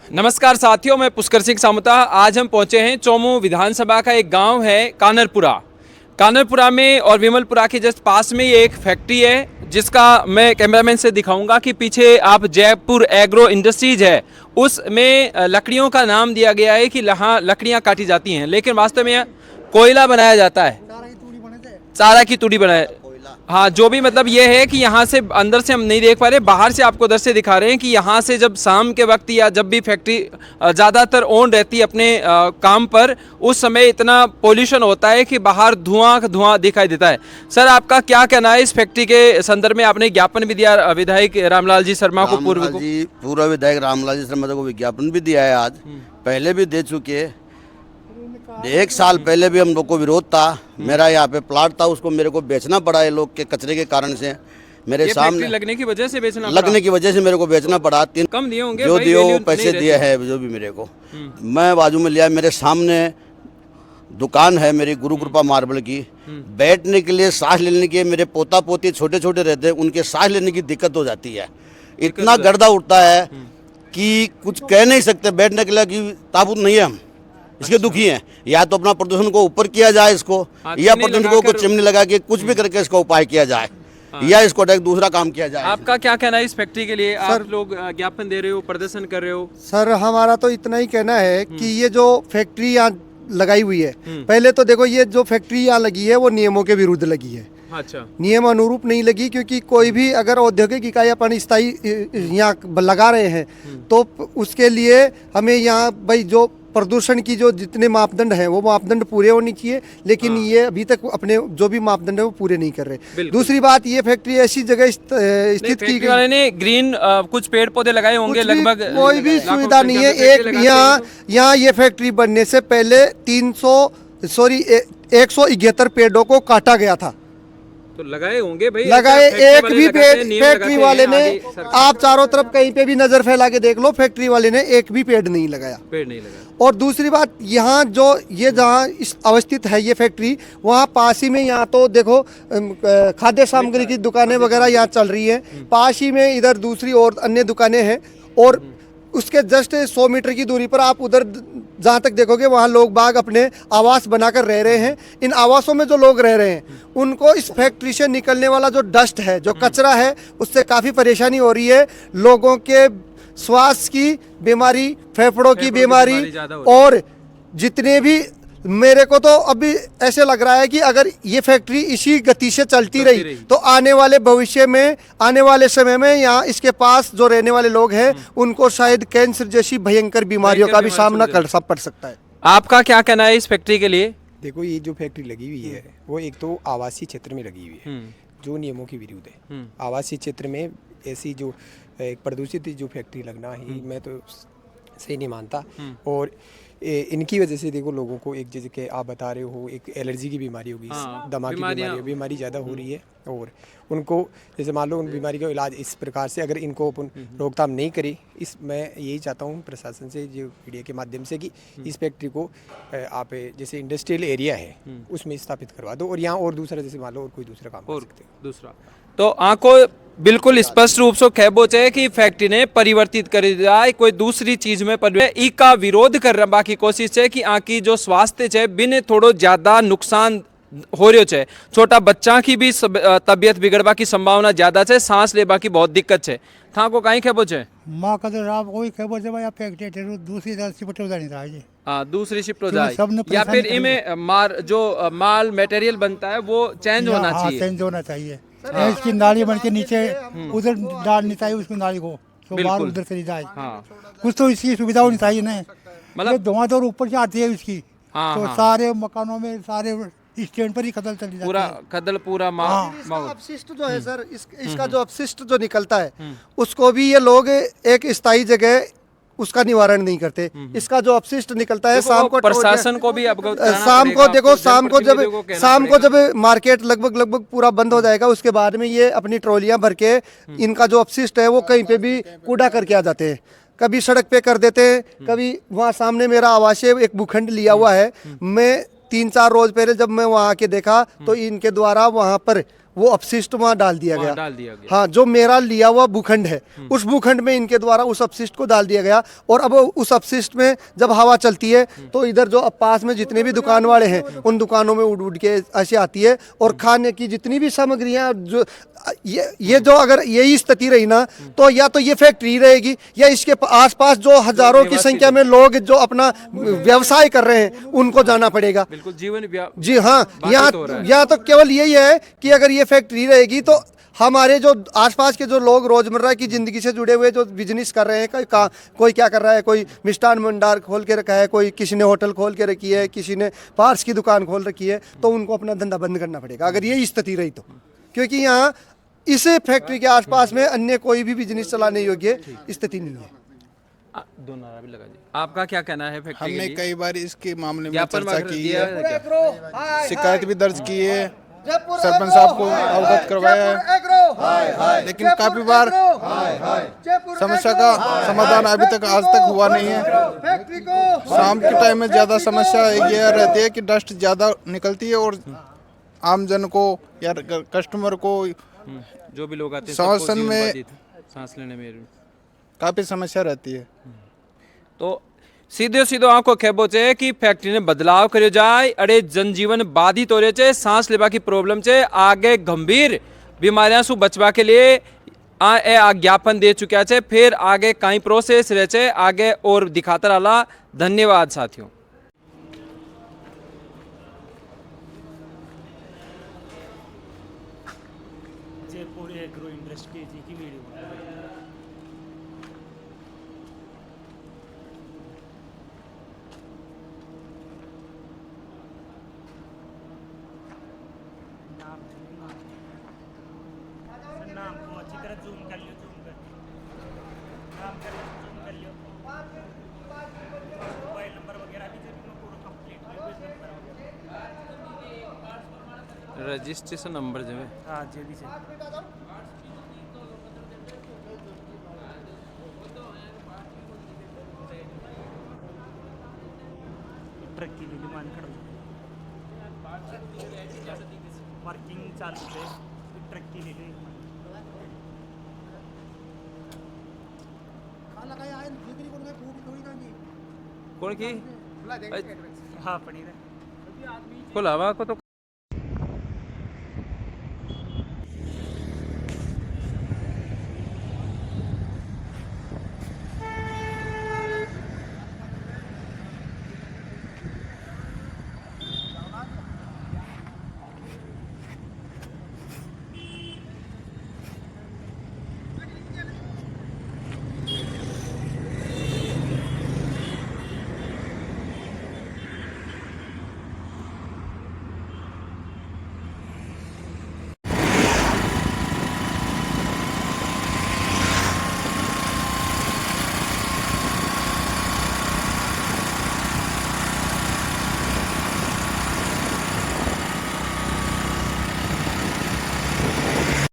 नमस्कार साथियों, मैं पुष्कर सिंह सामुता। आज हम पहुंचे हैं चोमू विधानसभा का एक गांव है कानरपुरा में, और विमलपुरा के जस्ट पास में ये एक फैक्ट्री है जिसका मैं कैमरामैन से दिखाऊंगा कि पीछे आप जयपुर एग्रो इंडस्ट्रीज है, उसमें लकड़ियों का नाम दिया गया है कि यहाँ लकड़ियाँ काटी जाती हैं, लेकिन वास्तव में कोयला बनाया जाता है, चारा की तूड़ी बनाया। हाँ, जो भी मतलब ये है कि यहाँ से अंदर से हम नहीं देख पा रहे, बाहर से आपको उधर से दिखा रहे हैं कि यहाँ से जब शाम के वक्त या जब भी फैक्ट्री ज़्यादातर ऑन रहती है अपने काम पर, उस समय इतना पोल्यूशन होता है कि बाहर धुआं दिखाई देता है। सर, आपका क्या कहना है इस फैक्ट्री के संदर्भ में? आपने ज्ञापन भी दिया विधायक रामलाल जी शर्मा को, पूर्व विधायक रामलाल जी शर्मा को विज्ञापन भी दिया है, आज पहले भी दे चुके हैं। 1 साल पहले भी हम लोग को विरोध था। मेरा यहाँ पे प्लाट था, उसको मेरे को बेचना पड़ा है लोग के कचरे के कारण से। मेरे सामने लगने की वजह से मेरे को बेचना पड़ा। 3 कम दिए होंगे, जो दिए पैसे दिए हैं, जो भी मेरे को मैं बाजू में लिया। मेरे सामने दुकान है मेरी गुरु कृपा मार्बल की। बैठने के लिए, सांस लेने के, मेरे पोता पोती छोटे छोटे रहते हैं, उनके सांस लेने की दिक्कत हो जाती है। इतना गर्दा उठता है कि कुछ कह नहीं सकते। बैठने के लिए कि ताबूत नहीं है, हम इसके दुखी हैं। या तो अपना प्रदूषण को ऊपर किया जाए इसको, या प्रदूषण को चिमनी लगा के कुछ भी करके इसका उपाय किया जाए, या इसको दूसरा काम किया जाए। आपका क्या कहना है इस फैक्ट्री के लिए? आप लोग ज्ञापन दे रहे हो, प्रदर्शन कर रहे हो? सर, हमारा तो इतना ही कहना है कि ये जो फैक्ट्री यहाँ लगाई हुई है, पहले तो देखो, ये जो फैक्ट्री यहाँ लगी है वो नियमों के विरुद्ध लगी है। अच्छा, नियम नियम अनुरूप नहीं लगी, क्योंकि कोई भी अगर औद्योगिक इकाई अपन स्थायी यहाँ लगा रहे हैं तो उसके लिए हमें यहाँ भाई जो प्रदूषण की जो जितने मापदंड हैं वो मापदंड पूरे होने चाहिए, लेकिन ये अभी तक अपने जो भी मापदंड है वो पूरे नहीं कर रहे। दूसरी बात, ये फैक्ट्री ऐसी जगह स्थित की गई ने ग्रीन कुछ पेड़ पौधे लगाए होंगे, लगभग कोई भी सुविधा नहीं है। एक यहाँ ये फैक्ट्री बनने से पहले 171 पेड़ों को काटा गया था। तो लगाए होंगे भाई, लगाए एक भी पेड़ फैक्ट्री वाले ने, आप चारों तरफ कहीं पे भी नजर फैला के देख लो, फैक्ट्री वाले ने एक भी पेड़ नहीं लगाया। और दूसरी बात, यहाँ जो ये जहाँ अवस्थित है ये फैक्ट्री, वहाँ पास ही में, यहाँ तो देखो खाद्य सामग्री की दुकानें वगैरह यहाँ चल रही है, पास ही में इधर दूसरी और अन्य दुकानें हैं, और उसके जस्ट 100 मीटर की दूरी पर आप उधर जहाँ तक देखोगे वहाँ लोग बाग अपने आवास बनाकर रह रहे हैं। इन आवासों में जो लोग रह रहे हैं उनको इस फैक्ट्री से निकलने वाला जो डस्ट है, जो कचरा है, उससे काफ़ी परेशानी हो रही है। लोगों के श्वास की बीमारी, फेफड़ों की बीमारी, और जितने भी, मेरे को तो अभी ऐसे लग रहा है कि अगर ये फैक्ट्री इसी गति से चलती रही तो आने वाले भविष्य में, आने वाले समय में यहाँ इसके पास जो रहने वाले लोग हैं उनको शायद कैंसर जैसी भयंकर बीमारियों का भी सामना कर पड़ सकता है। आपका क्या कहना है इस फैक्ट्री के लिए? देखो, ये जो फैक्ट्री लगी हुई है वो एक तो आवासीय क्षेत्र में लगी हुई है, जो नियमों के विरुद्ध है। आवासीय क्षेत्र में ऐसी जो एक प्रदूषित जो फैक्ट्री लगना ही मैं तो सही नहीं मानता। और इनकी वजह से देखो, लोगों को एक, जैसे कि आप बता रहे हो, एक एलर्जी की बीमारी होगी, दमा की बीमारी ज़्यादा हो रही है। और उनको, जैसे मान लो, उन बीमारी का इलाज इस प्रकार से अगर इनको अपन रोकथाम नहीं करें, मैं यही चाहता हूँ प्रशासन से, जो मीडिया के माध्यम से, कि इस फैक्ट्री को आप जैसे इंडस्ट्रियल एरिया है उसमें स्थापित करवा दो, और यहाँ और दूसरा, जैसे मान लो, और कोई दूसरा काम कर सकते हो। दूसरा तो आंखों बिल्कुल स्पष्ट रूप से कहबो है कि फैक्ट्री ने परिवर्तित कर दिया है, कोई दूसरी चीज में ई का विरोध कर रहा की कोशिश है कि आंकी जो स्वास्थ्य है बिन थोड़ो ज्यादा नुकसान हो रही है। छोटा बच्चा की भी तबियत बिगड़वा की संभावना ज्यादा है, सांस लेवा की बहुत दिक्कत है। था को कहीं कहबो है मां का तो आप वही कहबो है भाई, फैक्ट्री दूसरी शिफ्ट हो जानी चाहिए। हाँ, दूसरी शिफ्ट हो जाए, या फिर इनमें जो माल मटेरियल बनता है वो चेंज होना चाहिए। इसकी नाली बन के नीचे उधर डालनी चाहिए, उसकी नाली को तो बाहर उधर चली जाए। कुछ तो इसकी सुविधा होनी चाहिए ना, मतलब धुआं तो ऊपर से आती है इसकी, तो सारे मकानों में, सारे स्टैंड पर ही खदल चली जाती है। पूरा अपशिष्ट जो है सर, इसका जो अपशिष्ट जो निकलता है उसको भी ये लोग एक स्थायी जगह उसका निवारण नहीं करते। इसका जो अपशिष्ट निकलता है, शाम को प्रशासन को भी अवगत कराना शाम को देखो, शाम को जब मार्केट लगभग पूरा बंद हो जाएगा, उसके बाद में ये अपनी ट्रॉलियां भर के इनका जो अपशिष्ट है वो कहीं पे भी कूड़ा करके आ जाते हैं। कभी सड़क पे कर देते हैं, कभी वहाँ सामने मेरा आवासीय एक भूखंड लिया हुआ है, मैं 3-4 रोज पहले जब मैं वहाँ आके देखा तो इनके द्वारा वहाँ पर वो अपशिष्ट वहाँ डाल दिया वहाँ गया। डाल दिया गया। हाँ, जो मेरा लिया हुआ भूखंड है उस भूखंड में इनके द्वारा उस अपशिष्ट को डाल दिया गया। और अब उस अपशिष्ट में जब हवा चलती है तो इधर जो पास में जितने भी दुकान वाले हैं उन दुकानों में उड़ उड़ के ऐसे आती है। और खाने की जितनी भी सामग्रियां जो ये जो अगर यही स्थिति रही ना तो या तो ये फैक्ट्री रहेगी या इसके आसपास जो हजारों की संख्या में लोग जो अपना व्यवसाय कर रहे हैं उनको जाना पड़ेगा। बिल्कुल जीवन जी हाँ, बाधित हो रहा है। यहाँ तो केवल यही है कि अगर ये फैक्ट्री रहेगी तो हमारे जो आसपास के जो लोग रोजमर्रा की जिंदगी से जुड़े हुए जो बिजनेस कर रहे हैं, कोई क्या कर रहा है, कोई मिष्ठान भंडार खोल के रखा है, कोई किसी ने होटल खोल के रखी है, किसी ने पार्स की दुकान खोल रखी है, तो उनको अपना धंधा बंद करना पड़ेगा अगर ये स्थिति रही तो। क्योंकि यहाँ इस फैक्ट्री के आसपास में अन्य कोई भी बिजनेस चलाने योग्य स्थिति नहीं है। दो नारा भी लगा दी। आपका क्या कहना है फैक्ट्री के हमने लिए? कई बार इसके मामले में ज्ञापन चर्चा की दिया है, है क्या? शिकायत भी दर्ज की है, सरपंच साहब को अवगत करवाया है, लेकिन काफी बार समस्या का समाधान अभी तक आज तक हुआ नहीं है। शाम के टाइम में ज्यादा समस्या यह रहती है कि डस्ट ज्यादा निकलती है और आमजन को या कस्टमर को जो भी लोग आते हैं श्वसन सबको जीवन में बाधित, सांस लेने में काफी समस्या रहती है। तो सीधे सीधो आंखों खेबो छे कि फैक्ट्री ने बदलाव कर्यो जाए, अड़े जनजीवन बाधित हो रहे छे, सांस लेवा की प्रॉब्लम छे, आगे गंभीर बीमारियां सु बचवा के लिए आ ज्ञापन दे चुक्या छे। फिर आगे कई प्रोसेस रहे छे, आगे और दिखाता रहा। धन्यवाद साथियों। जयपुर एग्रो इंडस्ट्री जी की वीडियो बना रहे हैं। नाम को अच्छी तरह जूम कर लियो, जूम कर नाम कर लियो, जूम कर लियो। मोबाइल नंबर वगैरह भी जब मैं पूरा कंप्लीट कर दूँ नंबर रजिस्ट्रेशन नंबर जो है हाँ जी भी से ट्रक की वीडियो मान खड़ा वर्किंग चालू है, ट्रक की वीडियो कौन की हाँ पड़ी रहे खुलावा को तो